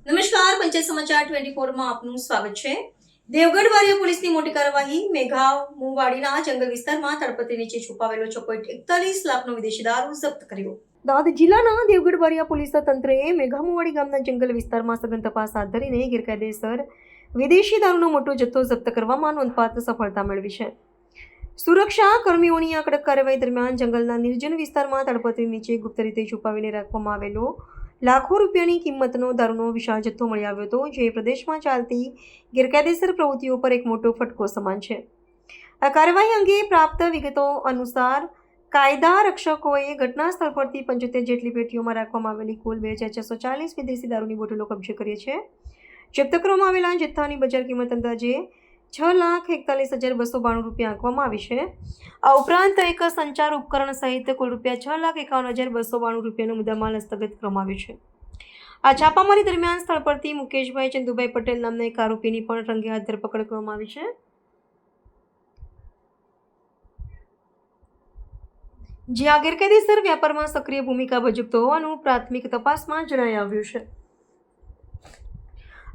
નમસ્કાર, પંચાયત સમાચાર 24 માં આપનું સ્વાગત છે। દેવગઢ વારિયા પોલીસની મોટી કાર્યવાહી। મેઘામુવાડીના જંગલ વિસ્તારમાં તળપદી નીચે છુપાવેલો 6.41 લાખનો વિદેશી દારૂ જપ્ત કર્યો। દાહોદ જિલ્લાના દેવગઢ વારિયા પોલીસ તંત્રએ મેઘામુવાડી ગામના જંગલ વિસ્તારમાં સઘન તપાસ હાથ ધરીને ગેરકાયદેસર વિદેશી દારૂનો મોટો જથ્થો જપ્ત કરવામાં નોંધપાત્ર સફળતા મેળવી છે। સુરક્ષા કર્મીઓની આ કડક કાર્યવાહી દરમિયાન જંગલના નિર્જન વિસ્તારમાં તળપદી નીચે ગુપ્ત રીતે છુપાવીને રાખવામાં આવેલો લાખો રૂપિયાની કિંમતનો દારૂનો વિશાળ જથ્થો મળી આવ્યો હતો, જે પ્રદેશમાં ચાલતી ગેરકાયદેસર પ્રવૃત્તિઓ પર એક મોટો ફટકો સમાન છે। આ કાર્યવાહી અંગે પ્રાપ્ત વિગતો અનુસાર કાયદા રક્ષકોએ ઘટના સ્થળ પરથી 75 જેટલી પેટીઓમાં રાખવામાં આવેલી કુલ 2640 વિદેશી દારૂની બોટલો કબજે કરી છે। જપ્ત કરવામાં આવેલા જથ્થાની બજાર કિંમત અંદાજે 6,41,292 રૂપિયા આંકવામાં આવી છે। આ ઉપરાંત એક સંચાર ઉપકરણ સહિત કુલ રૂપિયા 6,51,292 રૂપિયાનો મુદ્દામાલ હસ્તગત કરવામાં આવ્યો છે। આ છાપામારી દરમિયાન સ્થળ પરથી મુકેશભાઈ ચંદુભાઈ પટેલ નામના એક આરોપીની પણ રંગે હાથ ધરપકડ કરવામાં આવી છે, જે આ ગેરકાયદેસર વ્યાપારમાં સક્રિય ભૂમિકા ભજવતો હોવાનું પ્રાથમિક તપાસમાં જણાઈ આવ્યું છે।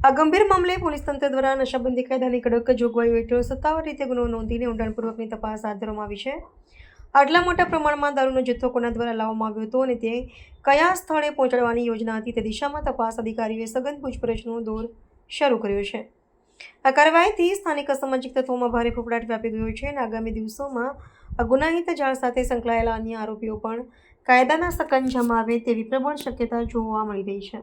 આ ગંભીર મામલે પોલીસ તંત્ર દ્વારા નશાબંધી કાયદાની કડક જોગવાઈઓ હેઠળ સત્તાવાર રીતે ગુનો નોંધીને ઊંડાણપૂર્વકની તપાસ હાથ ધરવામાં આવી છે। આટલા મોટા પ્રમાણમાં દારૂનો જથ્થો કોના દ્વારા લાવવામાં આવ્યો હતો અને તે કયા સ્થળે પહોંચાડવાની યોજના હતી તે દિશામાં તપાસ અધિકારીઓએ સઘન પૂછપરછનો દોર શરૂ કર્યો છે। આ કાર્યવાહીથી સ્થાનિક અસામાજિક તત્વોમાં ભારે ફફડાટ વ્યાપી ગયો છે અને આગામી દિવસોમાં આ ગુનાહિત જાળ સાથે સંકળાયેલા અન્ય આરોપીઓ પણ કાયદાના સકંજામાં આવે તેવી પ્રબળ શક્યતા જોવા મળી રહી છે।